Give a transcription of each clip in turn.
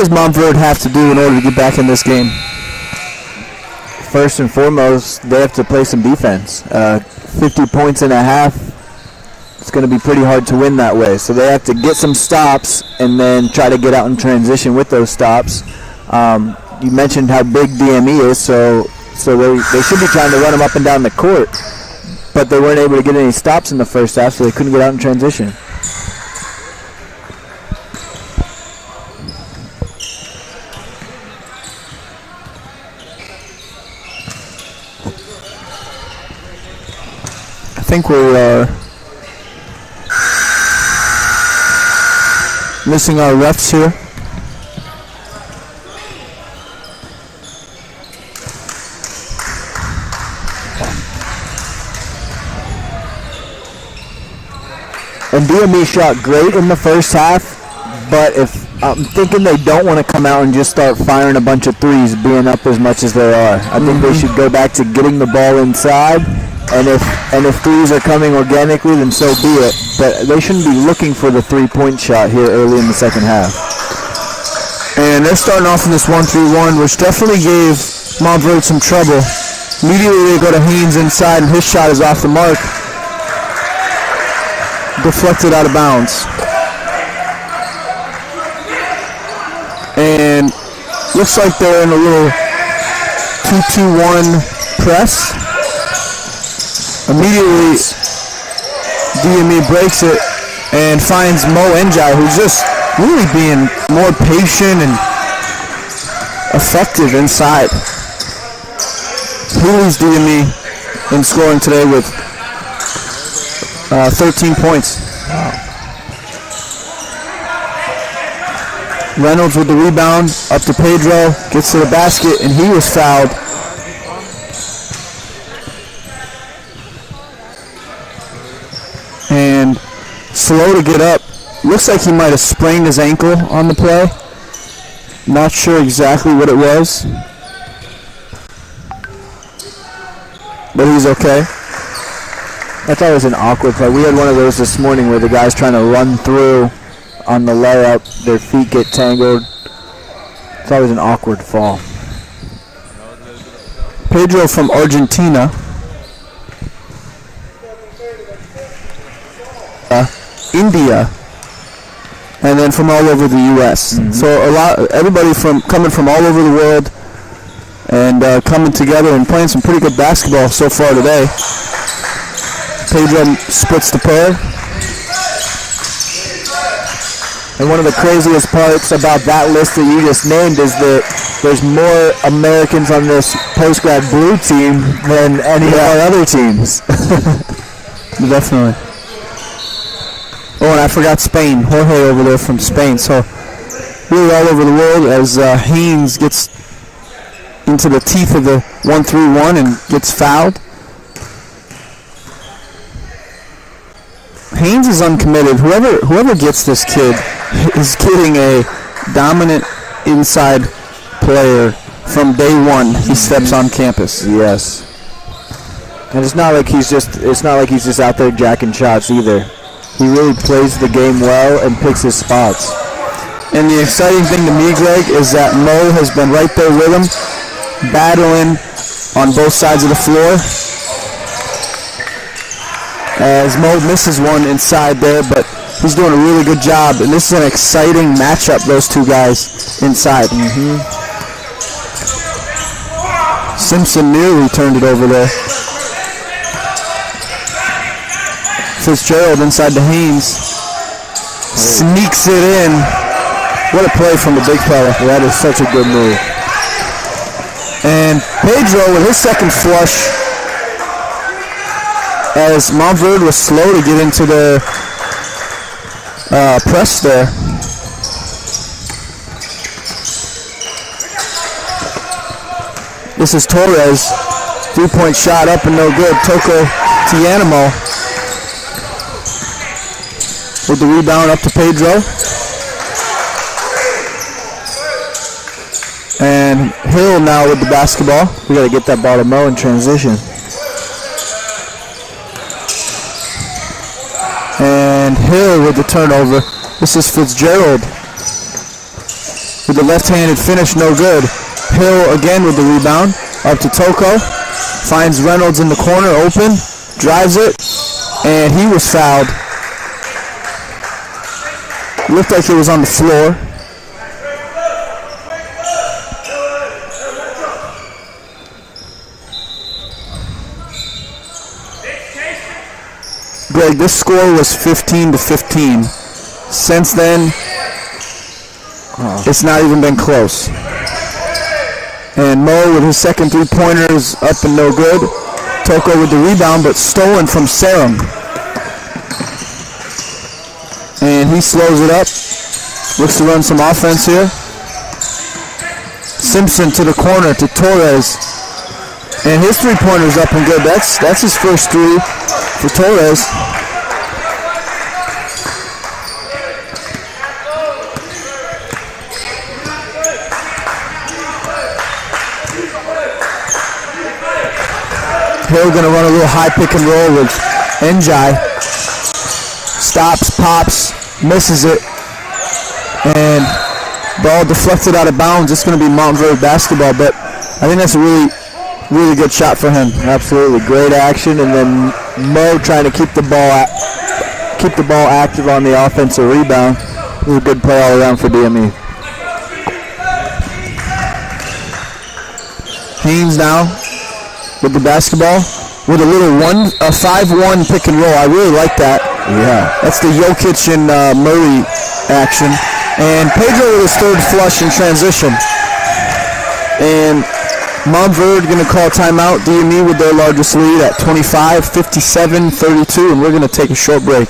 What does Montverde have to do in order to get back in this game? First and foremost, they have to play some defense. 50 points and a half, it's going to be pretty hard to win that way. So they have to get some stops and then try to get out in transition with those stops. You mentioned how big DME is, so they should be trying to run them up and down the court. But they weren't able to get any stops in the first half, so they couldn't get out in transition. I think we're missing our refs here. And DME shot great in the first half, but if I'm thinking they don't want to come out and just start firing a bunch of threes, being up as much as they are. I think they should go back to getting the ball inside, and if threes are coming organically, then so be it. But they shouldn't be looking for the three-point shot here early in the second half. And they're starting off in this 1-3-1, which definitely gave Montverde some trouble. Immediately they go to Haynes inside, and his shot is off the mark. Deflected out of bounds. And looks like they're in a little 2-2-1 press. Immediately, DME breaks it and finds Mo Njai, who's just really being more patient and effective inside. He leads DME in scoring today with 13 points. Wow. Reynolds with the rebound, up to Pedro, gets to the basket, and he was fouled. And slow to get up. Looks like he might have sprained his ankle on the play. Not sure exactly what it was, but he's okay. I thought it was an awkward play. We had one of those this morning where the guy's trying to run through on the layup, their feet get tangled. I thought it was an awkward fall. Pedro from Argentina. India, and then from all over the U.S. So everybody coming from all over the world, and coming together and playing some pretty good basketball so far today. Pedro splits the pair. And one of the craziest parts about that list that you just named is that there's more Americans on this post-grad blue team than any of our other teams. Definitely. Oh, and I forgot Spain. Jorge over there from Spain. So really all over the world as Haynes gets into the teeth of the 1-3-1 and gets fouled. Haynes is uncommitted. Whoever gets this kid is getting a dominant inside player from day one he steps on campus. Yes. And it's not like he's just out there jacking shots either. He really plays the game well and picks his spots. And the exciting thing to me, Greg, is that Mo has been right there with him, battling on both sides of the floor. As Mo misses one inside there, but he's doing a really good job. And this is an exciting matchup, those two guys inside. Simpson nearly turned it over there. Fitzgerald inside to Haynes. Sneaks it in. What a play from the big fella. That is such a good move. And Pedro with his second flush, as Montverde was slow to get into the press there. This is Torres. 3-point shot up and no good. Toko Tianimo with the rebound up to Pedro. And Hill now with the basketball. We got to get that ball to Mo in transition. And Hill with the turnover. This is Fitzgerald with the left-handed finish, no good. Hill again with the rebound, up to Toko. Finds Reynolds in the corner, open, drives it, and he was fouled. Looked like he was on the floor. Greg, this score was 15-15. Since then, it's not even been close. And Mo with his second three-pointer is up and no good. Toko with the rebound, but stolen from Sarum. And he slows it up. Looks to run some offense here. Simpson to the corner to Torres. And his three-pointer's up and good. That's his first three for Torres. Hill going to run a little high pick and roll with Njai. Stops, pops, misses it, and ball deflected out of bounds. It's going to be Montverde basketball, but I think that's a really good shot for him. Absolutely, great action, and then Mo trying to keep the ball active on the offensive rebound. It was a good play all around for DME. Haynes now with the basketball with a little 5-1 pick and roll. I really like that. Yeah. That's the Jokic and Murray action. And Pedro with his third flush in transition. And Montverde going to call timeout. DME with their largest lead at 25, 57, 32. And we're going to take a short break.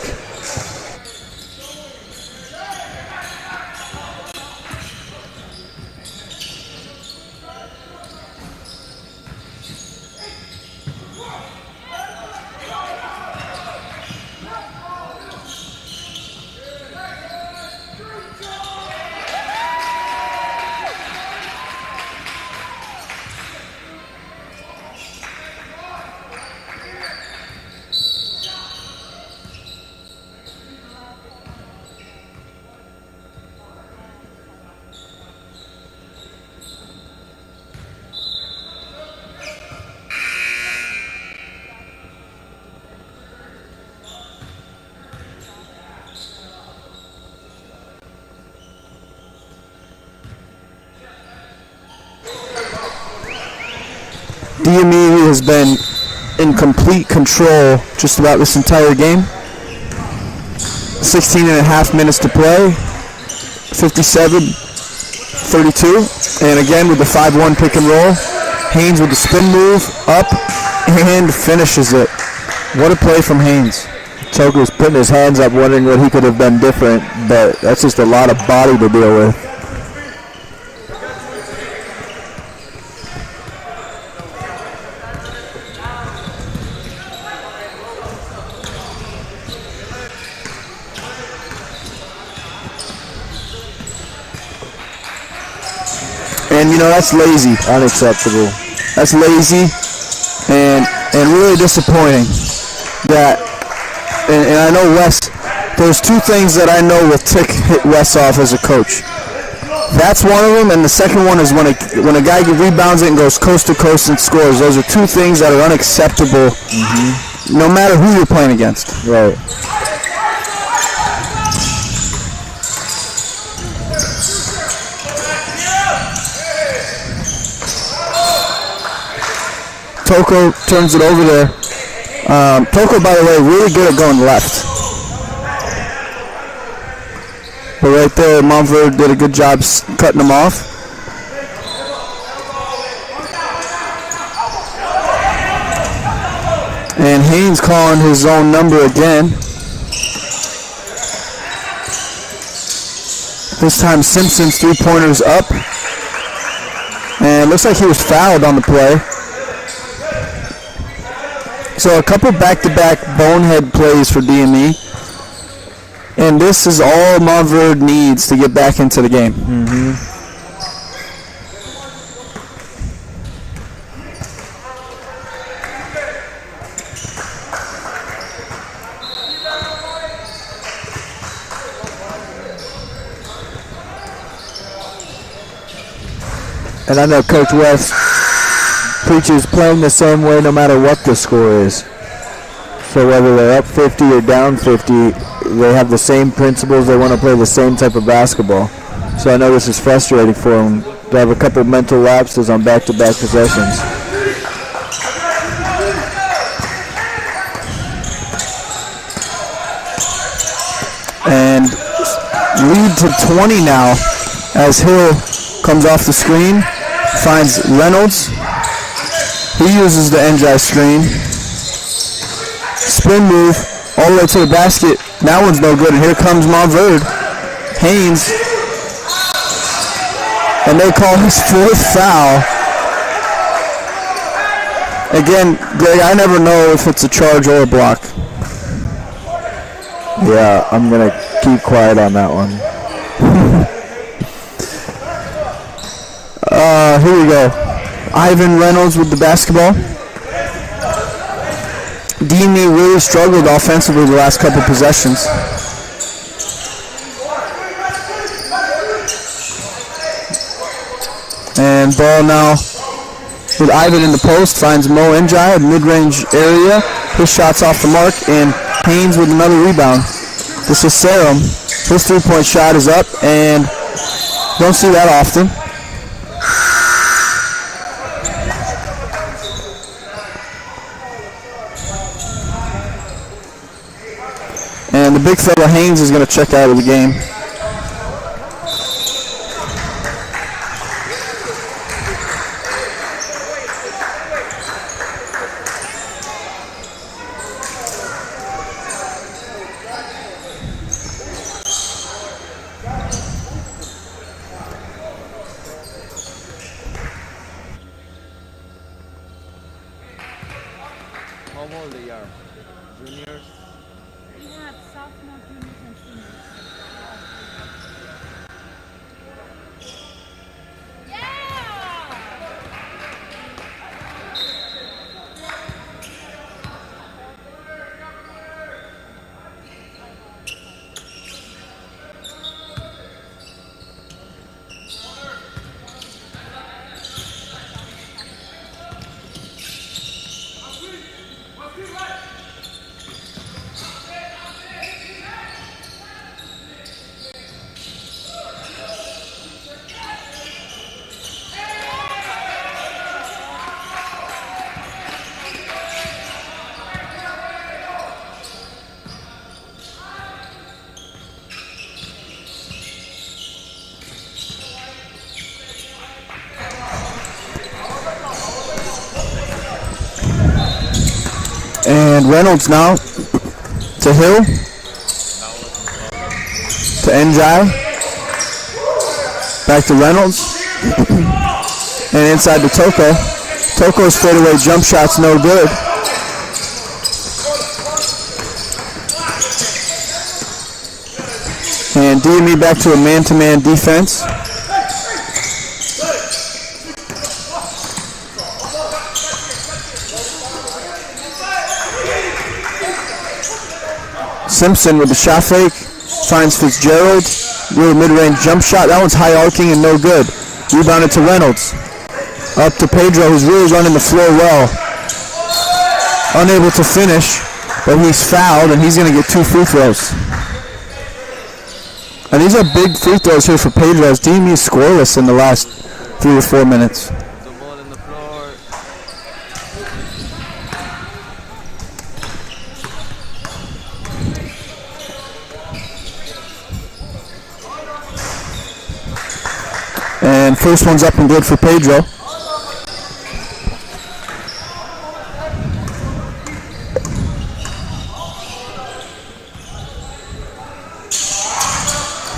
DME has been in complete control just about this entire game. 16 and a half minutes to play. 57-32. And again with the 5-1 pick and roll. Haynes with the spin move, up, and finishes it. What a play from Haynes. Toko's putting his hands up wondering what he could have done different, but that's just a lot of body to deal with. And you know, that's lazy. Unacceptable. That's lazy and really disappointing. That and I know Wes, there's two things that I know will tick Wes off as a coach. That's one of them, and the second one is when a guy rebounds it and goes coast to coast and scores. Those are two things that are unacceptable, no matter who you're playing against. Right. Toko turns it over there. Toko, by the way, really good at going left. But right there, Montverde did a good job cutting him off. And Haynes calling his own number again. This time Simpson's three-pointer's up. And it looks like he was fouled on the play. So a couple back-to-back bonehead plays for DME. And this is all Montverde needs to get back into the game. And I know Coach West preaches playing the same way no matter what the score is. So whether they're up 50 or down 50, they have the same principles. They want to play the same type of basketball. So I know this is frustrating for them to have a couple mental lapses on back-to-back possessions. And lead to 20 now as Hill comes off the screen, finds Reynolds. He uses the NJ screen. Spin move all the way to the basket. That one's no good. And here comes Montverde. Haynes. And they call his 4th foul. Again, Greg, I never know if it's a charge or a block. Yeah, I'm going to keep quiet on that one. Here we go. Ivan Reynolds with the basketball. DME really struggled offensively the last couple possessions. And ball now with Ivan in the post, finds Mo Njai at mid-range area. His shot's off the mark, and Haynes with another rebound. This is Sarum. His three-point shot is up, and don't see that often. And the big fella Haynes is going to check out of the game. How old they are? Juniors? We have sophomore, juniors, and seniors. And Reynolds now to Hill, to Njai, back to Reynolds, and inside to Toko. Toko's fadeaway jump shot's no good. And DME back to a man-to-man defense. Simpson with the shot fake, finds Fitzgerald, really mid-range jump shot. That one's high arcing and no good. Rebounded to Reynolds. Up to Pedro, who's really running the floor well. Unable to finish, but he's fouled, and he's going to get 2 free throws. And these are big free throws here for Pedro, as DME is scoreless in the last 3 or 4 minutes. The ball in the floor. And first one's up and good for Pedro.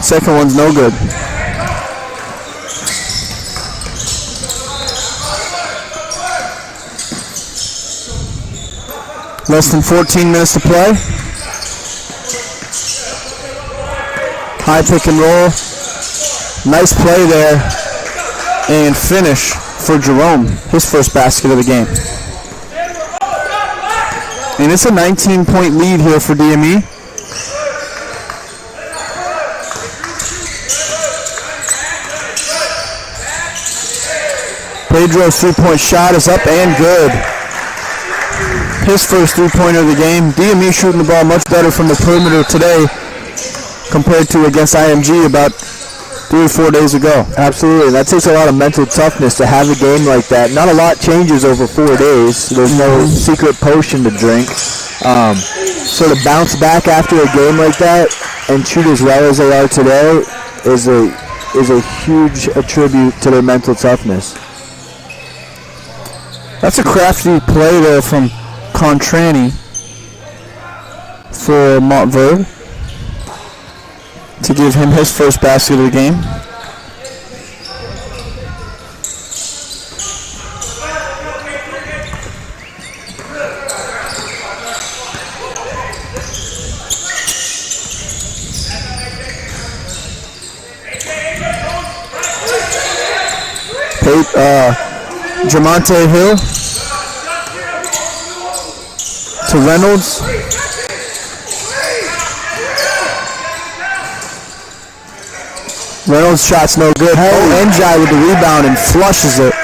Second one's no good. Less than 14 minutes to play. High pick and roll. Nice play there. And finish for Jerome. His first basket of the game. And it's a 19-point lead here for DME. Pedro's three-point shot is up and good. His first three-pointer of the game. DME shooting the ball much better from the perimeter today compared to against IMG about 3 or 4 days ago. Absolutely. That takes a lot of mental toughness to have a game like that. Not a lot changes over 4 days. There's no secret potion to drink. So to bounce back after a game like that and shoot as well as they are today is a huge attribute to their mental toughness. That's a crafty play there from Contrani for Montverde to give him his first basket of the game. Jamonte Hill to Reynolds. Reynolds' shot's no good. Njai with the rebound and flushes it.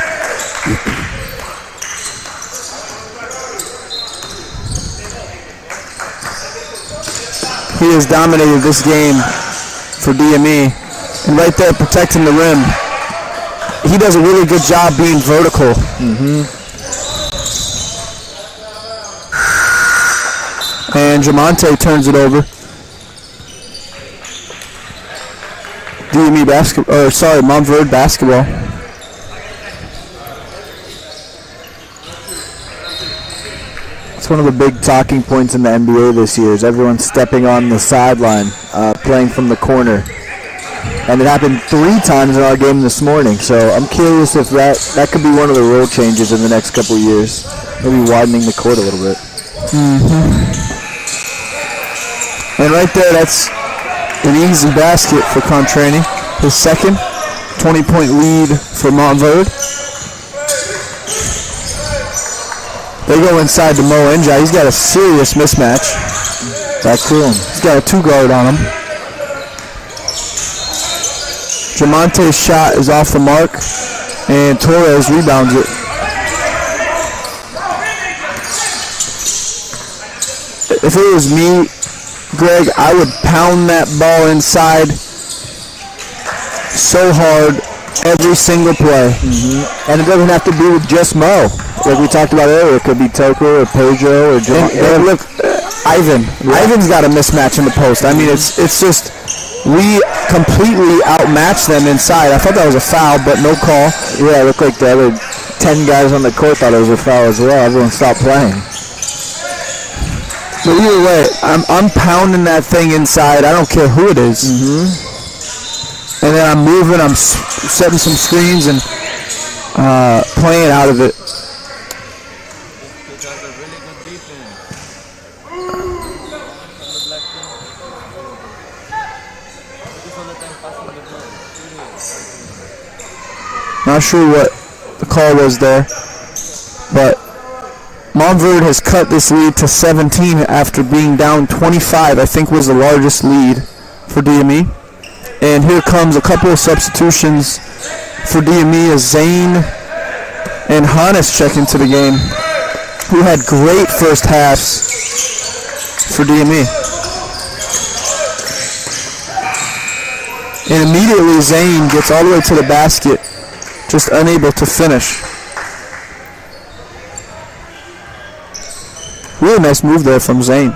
He has dominated this game for DME. And right there protecting the rim. He does a really good job being vertical. And Jamonte turns it over. DME basketball, or sorry, Montverde basketball. It's one of the big talking points in the NBA this year is everyone stepping on the sideline, playing from the corner. And it happened 3 times in our game this morning. So I'm curious if that could be one of the rule changes in the next couple of years. Maybe widening the court a little bit. And right there, that's an easy basket for Contrani. His second 20-point lead for Montverde. They go inside to Mo Njai. He's got a serious mismatch. That's cool. He's got a 2-guard on him. Jamonte's shot is off the mark, and Torres rebounds it. If it was me, Greg, I would pound that ball inside so hard every single play. And it doesn't have to be with just Mo. Like we talked about earlier, it could be Toker or Pedro or John. And look, Ivan. Yeah. Ivan's got a mismatch in the post. I mean, it's just we completely outmatched them inside. I thought that was a foul, but no call. Yeah, it looked like the other 10 guys on the court thought it was a foul as well. Everyone stopped playing. But either way, I'm pounding that thing inside. I don't care who it is. And then I'm moving. I'm setting some screens and playing out of it. It has a really good defense. Not sure what the call was there, but Montverde has cut this lead to 17 after being down 25, I think was the largest lead for DME. And here comes a couple of substitutions for DME as Zane and Hannes check into the game, who had great first halves for DME. And immediately Zane gets all the way to the basket, just unable to finish. Really nice move there from Zane.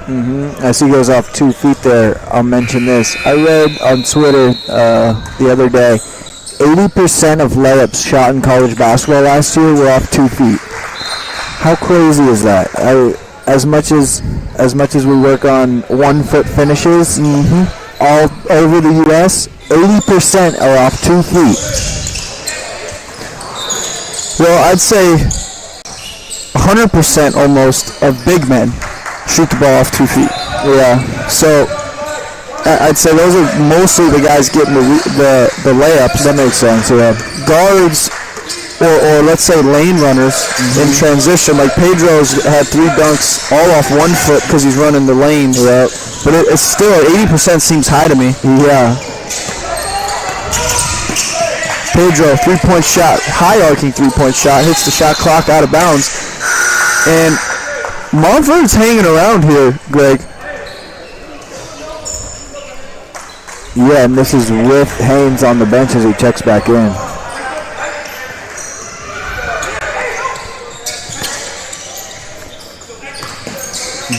As he goes off 2 feet there, I'll mention this. I read on Twitter the other day, 80% of layups shot in college basketball last year were off 2 feet. How crazy is that? As much as we work on 1 foot finishes all over the U.S., 80% are off 2 feet. Well, I'd say 100% almost of big men shoot the ball off 2 feet. Yeah. So I'd say those are mostly the guys getting the layups. That makes sense. Yeah. Guards or let's say lane runners in transition, like Pedro's had 3 dunks all off 1 foot because he's running the lanes. Yeah. But it's still 80% seems high to me. Yeah. Pedro, three-point shot, high-arcing three-point shot, hits the shot clock out of bounds. And Montverde's hanging around here, Greg. Yeah, and this is with Haynes on the bench as he checks back in.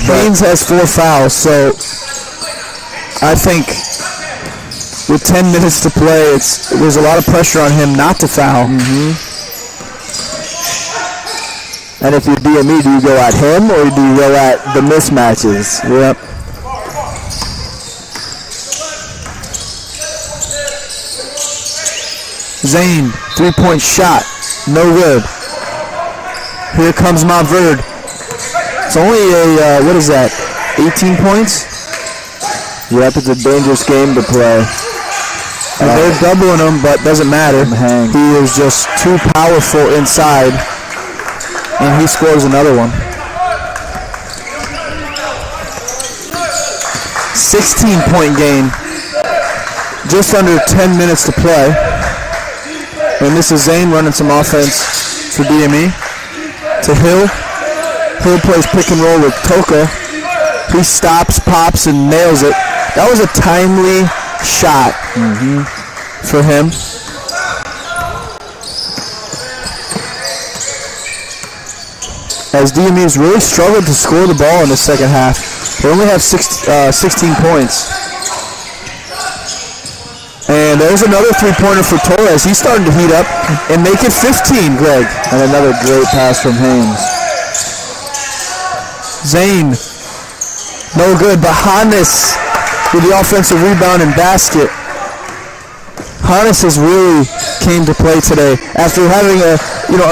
Haynes has 4 fouls, so I think with 10 minutes to play, there's a lot of pressure on him not to foul. And if you're DME, do you go at him or do you go at the mismatches? Yep. Zane, three-point shot, no good. Here comes Montverde. It's only a, what is that, 18 points? Yep, it's a dangerous game to play. And they're doubling him, but doesn't matter. He is just too powerful inside, and he scores another one. 16-point game, just under 10 minutes to play. And this is Zane running some offense for DME. To Hill. Hill plays pick and roll with Toka. He stops, pops, and nails it. That was a timely shot for him. As DME's really struggled to score the ball in the second half. They only have 16 points. And there's another three-pointer for Torres. He's starting to heat up and make it 15, Greg. And another great pass from Haynes. Zane, no good, but Hannes with the offensive rebound and basket. Hannes has really came to play today after having a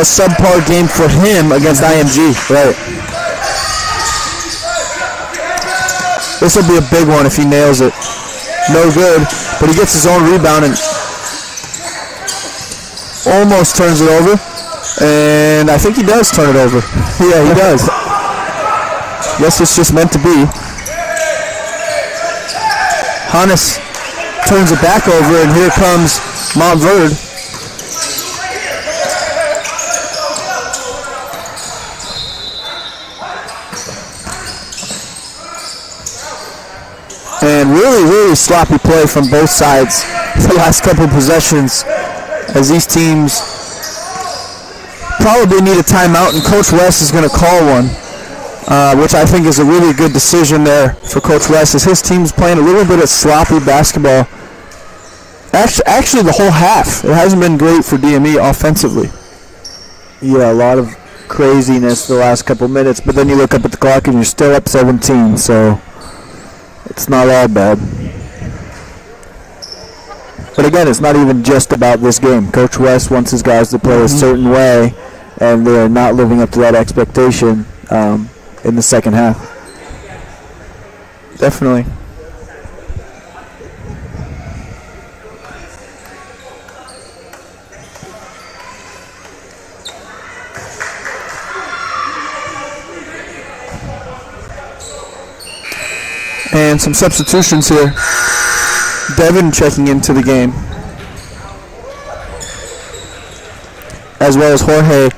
subpar game for him against IMG. Right. This will be a big one if he nails it. No good, but he gets his own rebound and almost turns it over. And I think he does turn it over. Yeah, he does. Guess it's just meant to be. Hannes turns it back over, and here comes Montverde. And really sloppy play from both sides the last couple of possessions as these teams probably need a timeout, and Coach West is going to call one, which I think is a really good decision there for Coach West as his team's playing a little bit of sloppy basketball. Actually the whole half. It hasn't been great for DME offensively. Yeah, a lot of craziness the last couple minutes, but then you look up at the clock and you're still up 17, so it's not all bad. But again, it's not even just about this game. Coach West wants his guys to play a certain way, and they're not living up to that expectation in the second half. Definitely. And some substitutions here. Devin checking into the game, as well as Jorge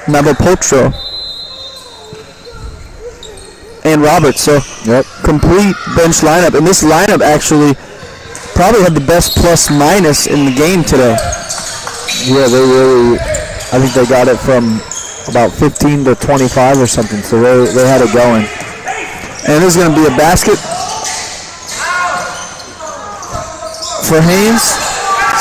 Navapotro and Robert. So complete bench lineup. And this lineup actually probably had the best plus minus in the game today. Yeah, I think they got it from about 15 to 25 or something, so they had it going. And this is going to be a basket for Haynes.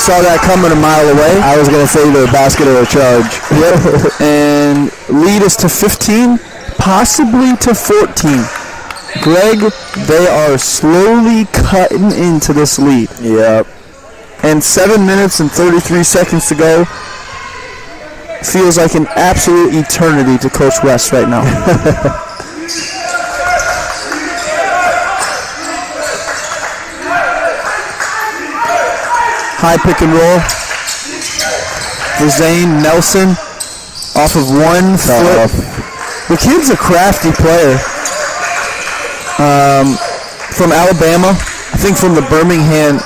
Saw that coming a mile away. I was going to say either a basket or a charge. Yep. And lead is to 15, possibly to 14. Greg, they are slowly cutting into this lead. Yep. And 7 minutes and 33 seconds to go. Feels like an absolute eternity to Coach West right now. High pick and roll for Zane. Nelson off of 1 foot. The kid's a crafty player. From Alabama. I think from the Birmingham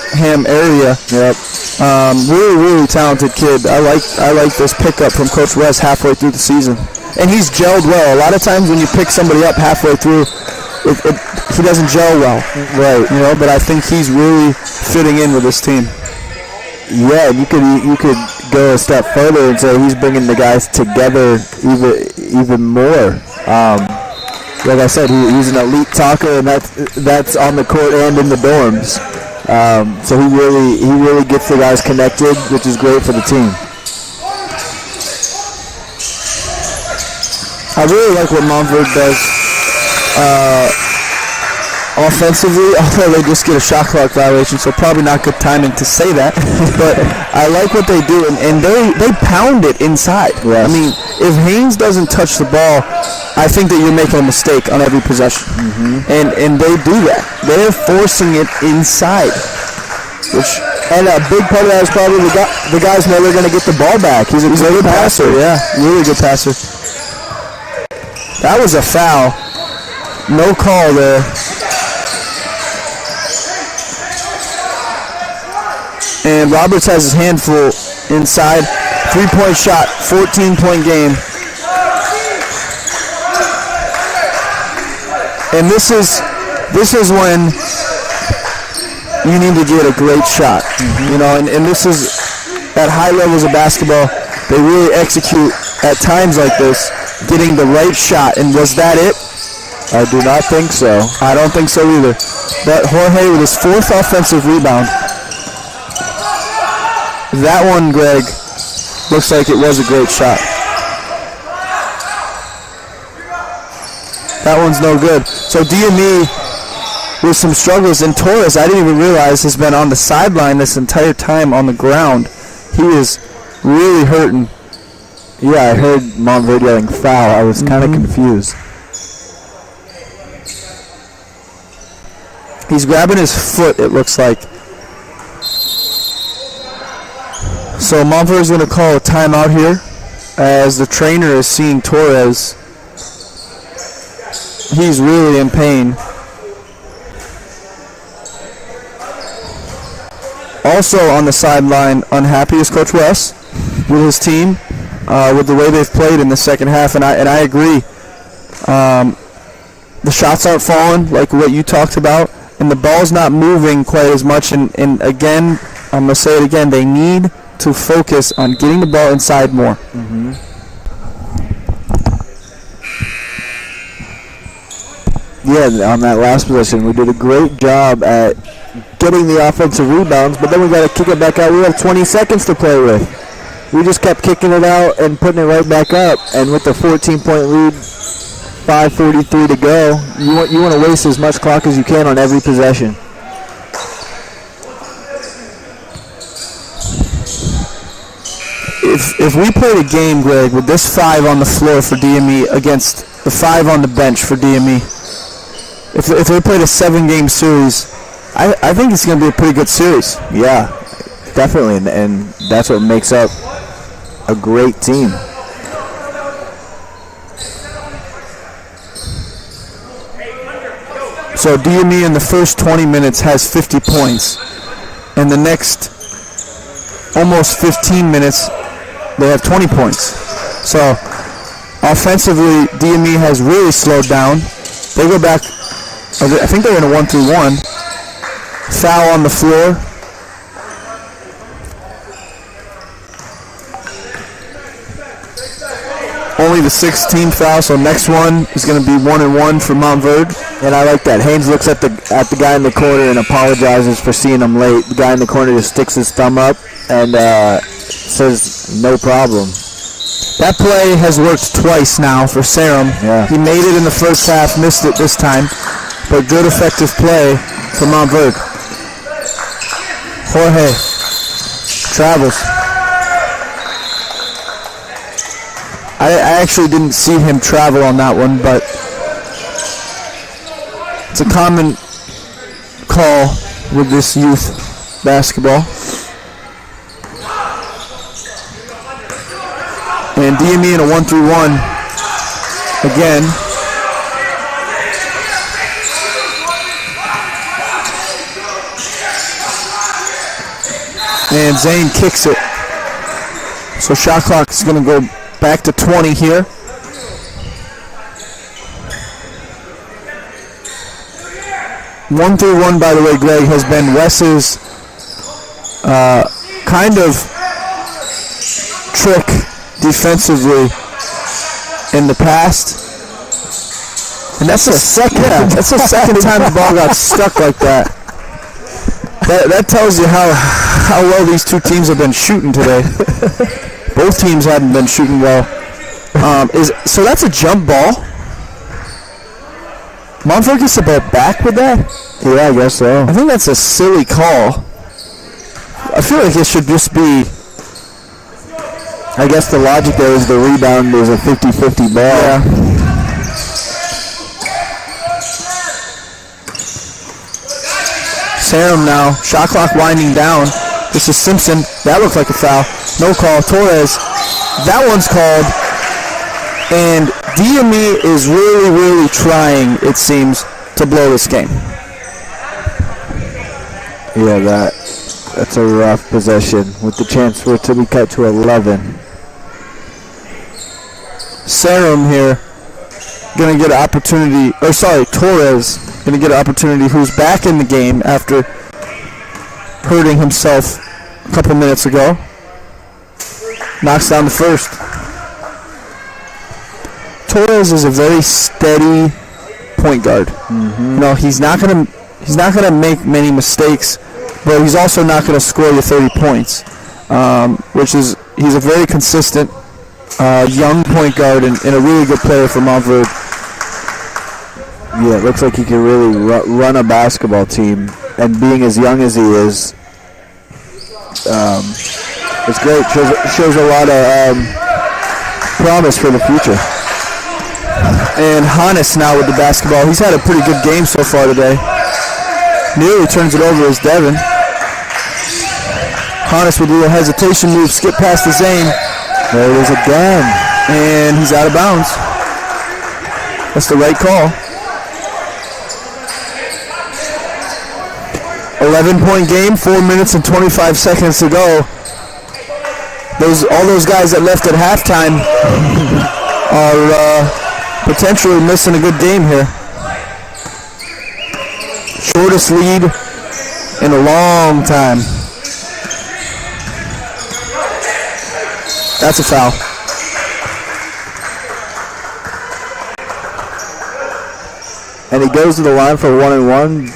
area. Yep. Really talented kid. I like this pickup from Coach West halfway through the season, and he's gelled well. A lot of times when you pick somebody up halfway through, he doesn't gel well, Right. you know. But I think he's really fitting in with this team. Yeah, you could go a step further and say he's bringing the guys together even more. Like I said, he's an elite talker, and that's on the court and in the dorms. So he really gets the guys connected, which is great for the team. I really like what Montverde does offensively, although they just get a shot clock violation, so probably not good timing to say that. But I like what they do, and they pound it inside. Yes. I mean, if Haynes doesn't touch the ball, I think that you're making a mistake on every possession. And they do that. They're forcing it inside. And a big part of that is probably the guys know they're going to get the ball back. He's a good passer. Yeah, really good passer. That was a foul. No call there. And Roberts has his hand full inside. 3-point shot, 14-point game. And this is when you need to get a great shot. You know, and this is at high levels of basketball, they really execute at times like this, getting the right shot. And was that it? I do not think so. I don't think so either. But Jorge with his 4th offensive rebound. That one, Greg, looks like it was a great shot. That one's no good. So DME with some struggles, and Torres, I didn't even realize, has been on the sideline this entire time on the ground. He is really hurting. Yeah, I heard Montverde yelling foul. I was kind of confused. He's grabbing his foot, it looks like. So Montverde's going to call a timeout here as the trainer is seeing Torres. He's really in pain. Also on the sideline, unhappy is Coach West with his team, with the way they've played in the second half, and I agree. The shots aren't falling like what you talked about, and the ball's not moving quite as much. And again, I'm going to say it again, they need to focus on getting the ball inside more. Yeah, on that last possession, we did a great job at getting the offensive rebounds, but then we got to kick it back out. We have 20 seconds to play with. We just kept kicking it out and putting it right back up, and with the 14-point lead, 5:43 to go, you want to waste as much clock as you can on every possession. If we played a game, Greg, with this 5 on the floor for DME against the 5 on the bench for DME, if they played a 7-game series, I think it's going to be a pretty good series. Yeah, definitely, and that's what makes up a great team. So DME in the first 20 minutes has 50 points. In the next almost 15 minutes, they have 20 points. So offensively, DME has really slowed down. They go back, I think they're in a 1-3-1. Foul on the floor. Only the 16th foul, so next one is going to be 1-1 for Montverde. And I like that. Haynes looks at the guy in the corner and apologizes for seeing him late. The guy in the corner just sticks his thumb up and says, no problem. That play has worked twice now for Sarum. Yeah. He made it in the first half, missed it this time, but good effective play for Montverde. Jorge travels. I actually didn't see him travel on that one, but it's a common call with this youth basketball. And DME in a 1-3-1 again. And Zane kicks it. So shot clock is going to go back to 20 here. One through one, by the way, Greg, has been Wes's kind of trick defensively in the past. And that's the second. Yeah, that's the second time the ball got stuck like that. That tells you how well these two teams have been shooting today. Both teams haven't been shooting well. So that's a jump ball. Montverde gets the ball back with that? Yeah, I guess so. I think that's a silly call. I feel like it should just be. I guess the logic there is the rebound is a 50-50 ball. Yeah. Sarum now. Shot clock winding down. This is Simpson. That looked like a foul. No call. Torres. That one's called. And DME is really, really trying, it seems, to blow this game. Yeah, that's a rough possession with the chance for it to be cut to 11. Sarum here going to get an opportunity, Torres going to get an opportunity, who's back in the game after hurting himself a couple minutes ago. Knocks down the first. Torres is a very steady point guard. Mm-hmm. You know, he's not gonna make many mistakes, but he's also not gonna score you 30 points. He's a very consistent young point guard and a really good player for Montverde. Yeah, it looks like he can really run a basketball team, and being as young as he is, it's great. Shows a lot of promise for the future. And Hannes now with the basketball. He's had a pretty good game so far today. Nearly turns it over as Devin. Hannes with a little hesitation move, skip past the Zane. There it is again. And he's out of bounds. That's the right call. 11-point game, 4 minutes and 25 seconds to go. All those guys that left at halftime are potentially missing a good game here. Shortest lead in a long time. That's a foul. And he goes to the line for 1-and-1,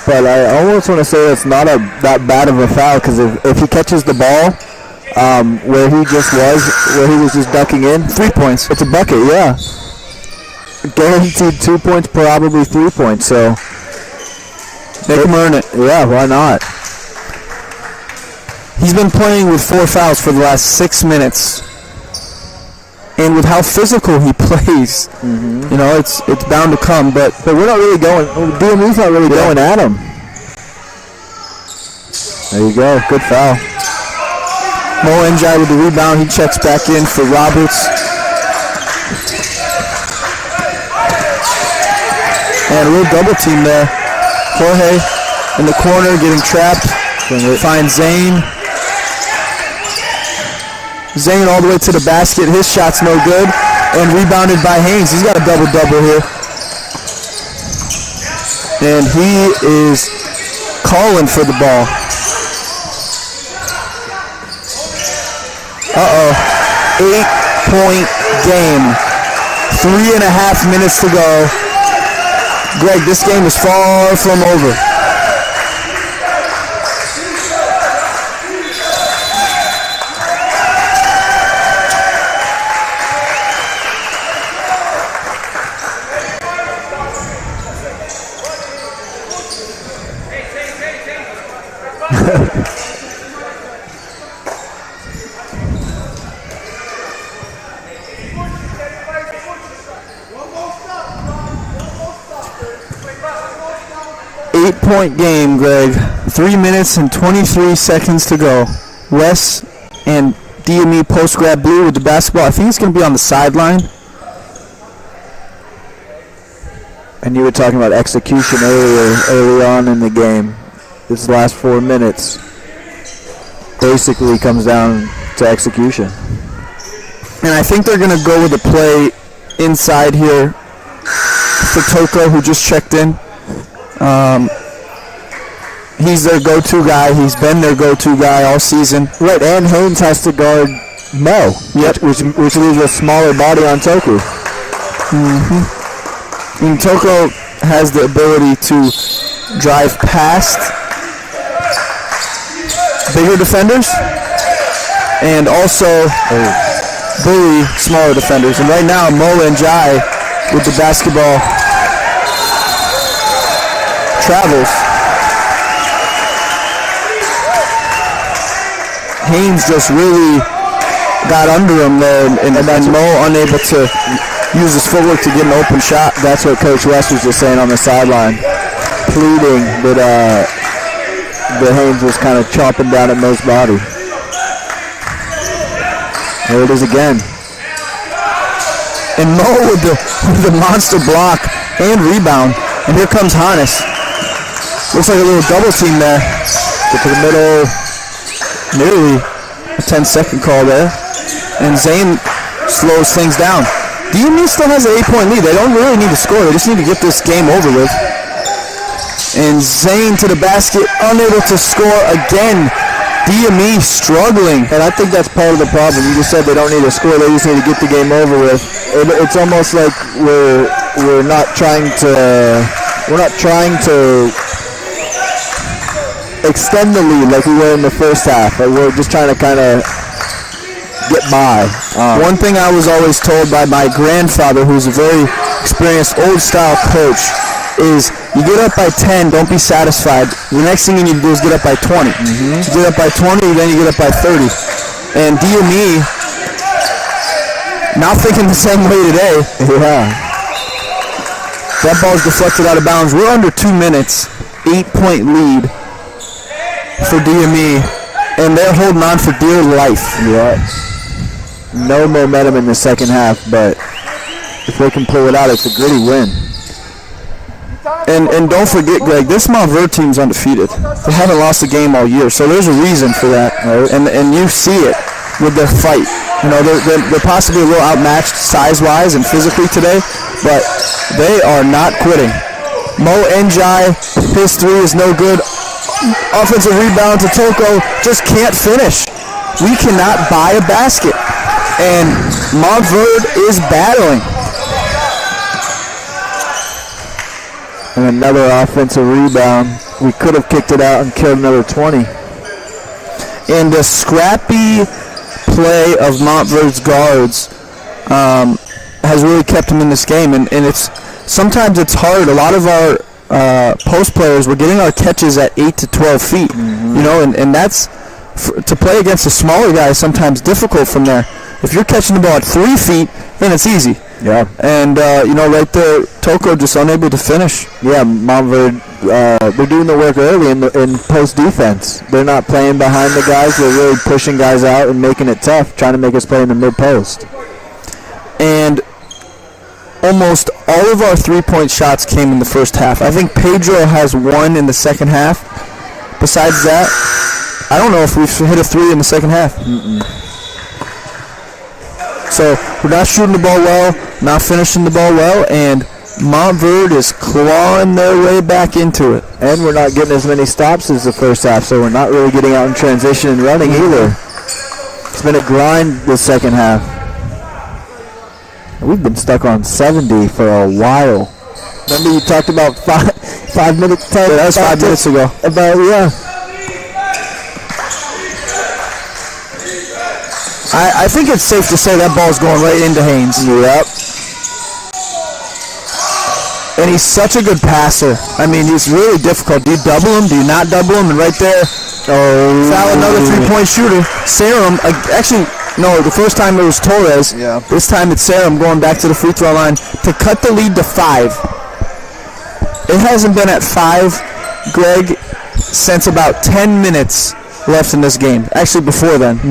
but I almost want to say that's not that bad of a foul, because if he catches the ball where he was just ducking in, 3 points. It's a bucket, yeah. Guaranteed 2 points, probably 3 points, so they can earn it. Yeah, why not? He's been playing with 4 fouls for the last 6 minutes. And with how physical he plays, you know, it's bound to come, but we're not really going, DME's not really going at him. There you go, good foul. Mo Njai with the rebound, he checks back in for Roberts. And a little double team there. Jorge in the corner getting trapped. Finds Zane. Zane all the way to the basket. His shot's no good. And rebounded by Haynes. He's got a double-double here. And he is calling for the ball. Uh-oh. 8-point game. 3.5 minutes to go. Greg, this game is far from over. Point game, Greg. 3 minutes and 23 seconds to go. Wes and DME post-grab Blue with the basketball. I think it's going to be on the sideline. And you were talking about execution early on in the game. This last 4 minutes. basically comes down to execution. And I think they're going to go with a play inside here for Toko, who just checked in. He's their go-to guy. He's been their go-to guy all season. Right, and Haynes has to guard Mo, which leaves a smaller body on Toku. And Toko has the ability to drive past bigger defenders and also bully smaller defenders. And right now, Mo and Jai with the basketball travels. Haynes just really got under him there, and Mo unable to use his footwork to get an open shot. That's what Coach West was just saying on the sideline, pleading that Haynes was kind of chomping down at Mo's body. There it is again. And Mo with the monster block and rebound. And here comes Hannes. Looks like a little double team there. Get to the middle. Nearly a 10-second call there. And Zane slows things down. DME still has an 8-point lead. They don't really need to score. They just need to get this game over with. And Zane to the basket, unable to score again. DME struggling. And I think that's part of the problem. You just said they don't need to score. They just need to get the game over with. It's almost like we're not trying to extend the lead like we were in the first half. We're just trying to kind of get by. One thing I was always told by my grandfather, who's a very experienced old-style coach, is you get up by 10, don't be satisfied. The next thing you need to do is get up by 20. You get up by 20, then you get up by 30. And DME, not thinking the same way today. Yeah. That ball's deflected out of bounds. We're under 2 minutes, 8-point lead for DME, and they're holding on for dear life. Yeah. No momentum in the second half, but if they can pull it out, it's a gritty win. And don't forget, Greg, this Montverde team's undefeated. They haven't lost a game all year, so there's a reason for that. Right? And you see it with their fight. You know, they're possibly a little outmatched size-wise and physically today, but they are not quitting. Mo Njai, his three is no good. Offensive rebound to Toko, just can't finish. We cannot buy a basket. And Montverde is battling. And another offensive rebound. We could have kicked it out and killed another 20. And the scrappy play of Montverde's guards has really kept them in this game. And sometimes it's hard. A lot of our post players, we're getting our catches at 8 to 12 feet. You know, and that's to play against a smaller guy is sometimes difficult from there. If you're catching the ball at 3 feet, then it's easy. Yeah. And, right there, Toko just unable to finish. Yeah, Montverde, they're doing the work early in post defense. They're not playing behind the guys. They're really pushing guys out and making it tough, trying to make us play in the mid-post. And almost all of our three-point shots came in the first half. I think Pedro has one in the second half. Besides that, I don't know if we've hit a three in the second half. So we're not shooting the ball well, not finishing the ball well, and Montverde is clawing their way back into it. And we're not getting as many stops as the first half, so we're not really getting out in transition and running either. It's been a grind this second half. We've been stuck on 70 for a while. Remember you talked about 5 minutes? Yeah, that was 5 minutes ago. I think it's safe to say that ball's going right into Haynes. Yep. And he's such a good passer. I mean, he's really difficult. Do you double him? Do you not double him? And right there, foul another three-point shooter. Sarum, actually, no, the first time it was Torres. Yeah. This time it's Sarum going back to the free throw line to cut the lead to 5. It hasn't been at 5, Greg, since about 10 minutes left in this game. Actually, before then.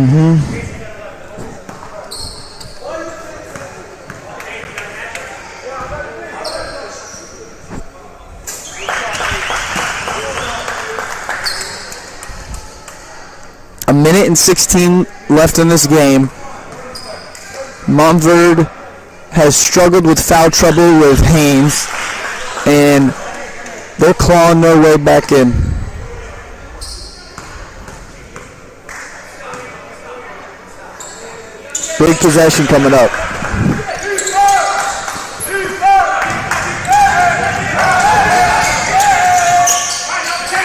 and 16 left in this game. Montverde has struggled with foul trouble with Haynes, and they're clawing their way back in. Big possession coming up.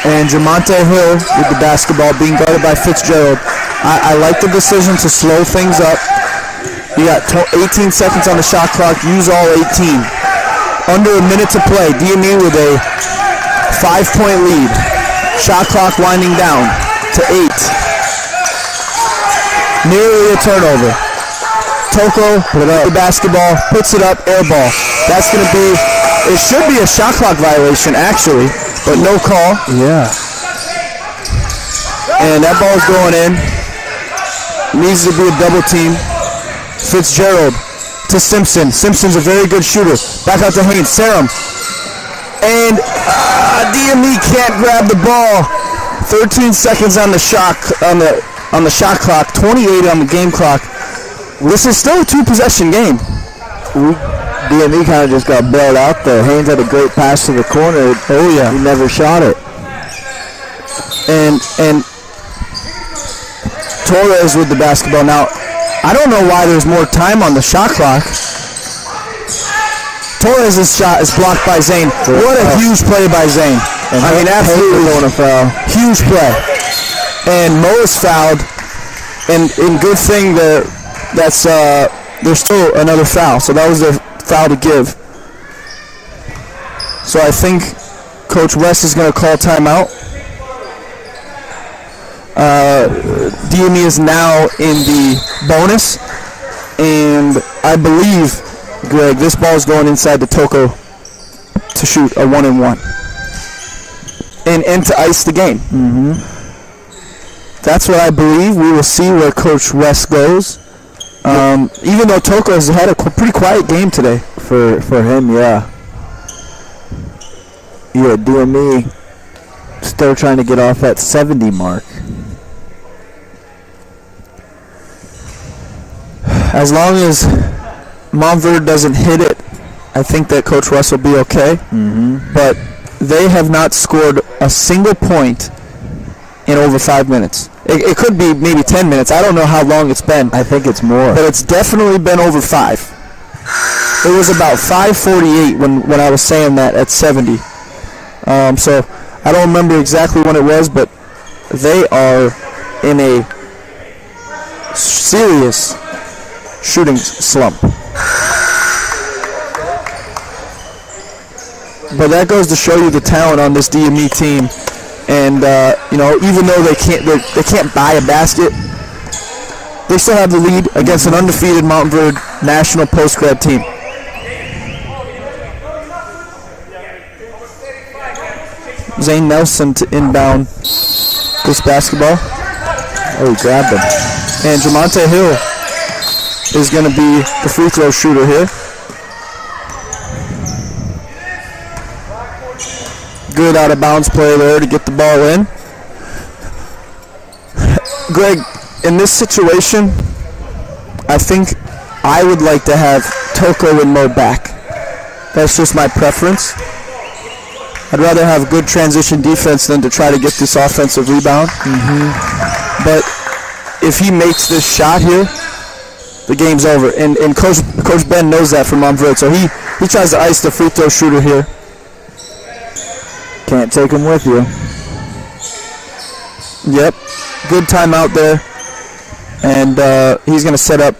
And Jamonte Hill with the basketball being guarded by Fitzgerald. I like the decision to slow things up. You got 18 seconds on the shot clock. Use all 18. Under a minute to play. DME with a 5-point lead. Shot clock winding down to 8. Nearly a turnover. Toko with the basketball, puts it up, air ball. That's going to be, it should be a shot clock violation actually, but no call. Yeah. And that ball's going in. Needs to be a double team. Fitzgerald to Simpson. Simpson's a very good shooter. Back out to Haynes. Sarum. And DME can't grab the ball. 13 seconds on the shot shot clock. 28 on the game clock. This is still a 2-possession game. DME kind of just got bailed out there. Haynes had a great pass to the corner. Oh yeah. He never shot it. And Torres with the basketball. Now, I don't know why there's more time on the shot clock. Torres' shot is blocked by Zane. What a huge play by Zane. I mean, absolutely on a foul. Huge play. And Mo is fouled. And good thing there's still another foul. So that was their foul to give. So I think Coach West is going to call timeout. DME is now in the bonus, and I believe, Greg, this ball is going inside the Toko to shoot a 1-and-1 and to ice the game. That's what I believe. We will see where Coach West goes. Even though Toko has had a pretty quiet game today For him, yeah. Yeah, DME still trying to get off that 70 mark. As long as Montverde doesn't hit it, I think that Coach West will be okay. But they have not scored a single point in over 5 minutes. It could be maybe 10 minutes. I don't know how long it's been. I think it's more. But it's definitely been over 5. It was about 5:48 when I was saying that at 70. So I don't remember exactly when it was, but they are in a serious shooting slump. But that goes to show you the talent on this DME team. And even though they can't buy a basket, they still have the lead against an undefeated Montverde national post-grad team. Zane Nelson to inbound this basketball. Oh, he grabbed him. And Jamonte Hill is going to be the free throw shooter here. Good out of bounds play there to get the ball in. Greg, in this situation, I think I would like to have Toko and Mo back. That's just my preference. I'd rather have good transition defense than to try to get this offensive rebound. But if he makes this shot here, the game's over. And Coach Ben knows that from Montverde, so he tries to ice the free throw shooter here. Can't take him with you. Yep. Good timeout there. And he's going to set up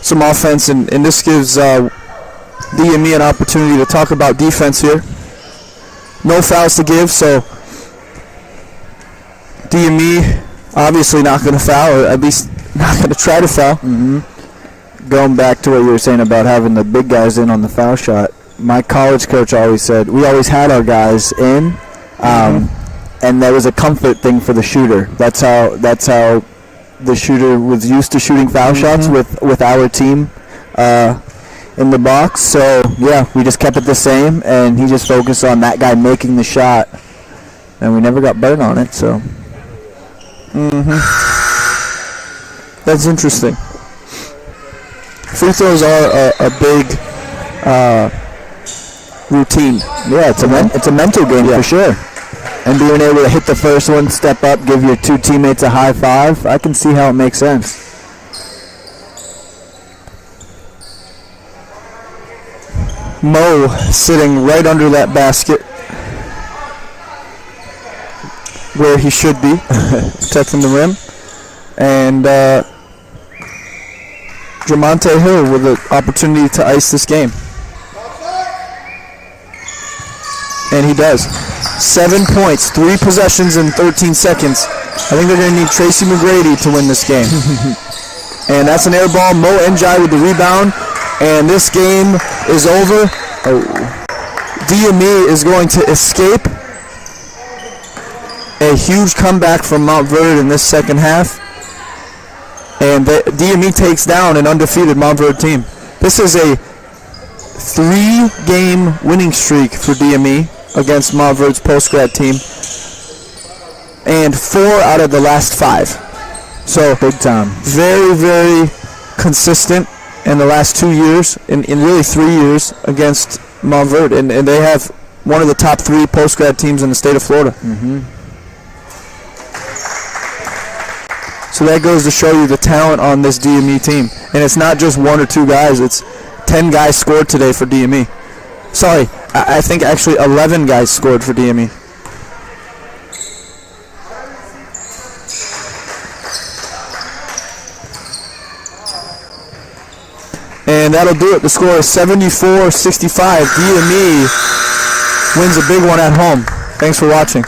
some offense, and this gives DME an opportunity to talk about defense here. No fouls to give, so DME obviously not going to foul, or at least not going to try to foul. Going back to what you were saying about having the big guys in on the foul shot, my college coach always said we always had our guys in, and that was a comfort thing for the shooter. That's how the shooter was used to shooting foul shots with our team in the box. So yeah, we just kept it the same, and he just focused on that guy making the shot, and we never got burned on it. So That's interesting. Free throws are a big routine. Yeah, it's a mental game for sure. And being able to hit the first one, step up, give your two teammates a high five, I can see how it makes sense. Mo sitting right under that basket where he should be, protecting the rim. And Jamonte Hill with an opportunity to ice this game. And he does. 7 points, 3 possessions in 13 seconds. I think they're going to need Tracy McGrady to win this game. And that's an air ball. Mo Njai with the rebound. And this game is over. DME is going to escape. A huge comeback from Montverde in this second half. And DME takes down an undefeated Montverde team. This is a 3-game winning streak for DME against Montverde's post-grad team. And 4 out of the last 5. So big time. Very, very consistent in the last 2 years, in really 3 years against Montverde. And they have one of the top 3 post-grad teams in the state of Florida. So that goes to show you the talent on this DME team. And it's not just 1 or 2 guys. It's 10 guys scored today for DME. Sorry, I think actually 11 guys scored for DME. And that'll do it. The score is 74-65. DME wins a big one at home. Thanks for watching.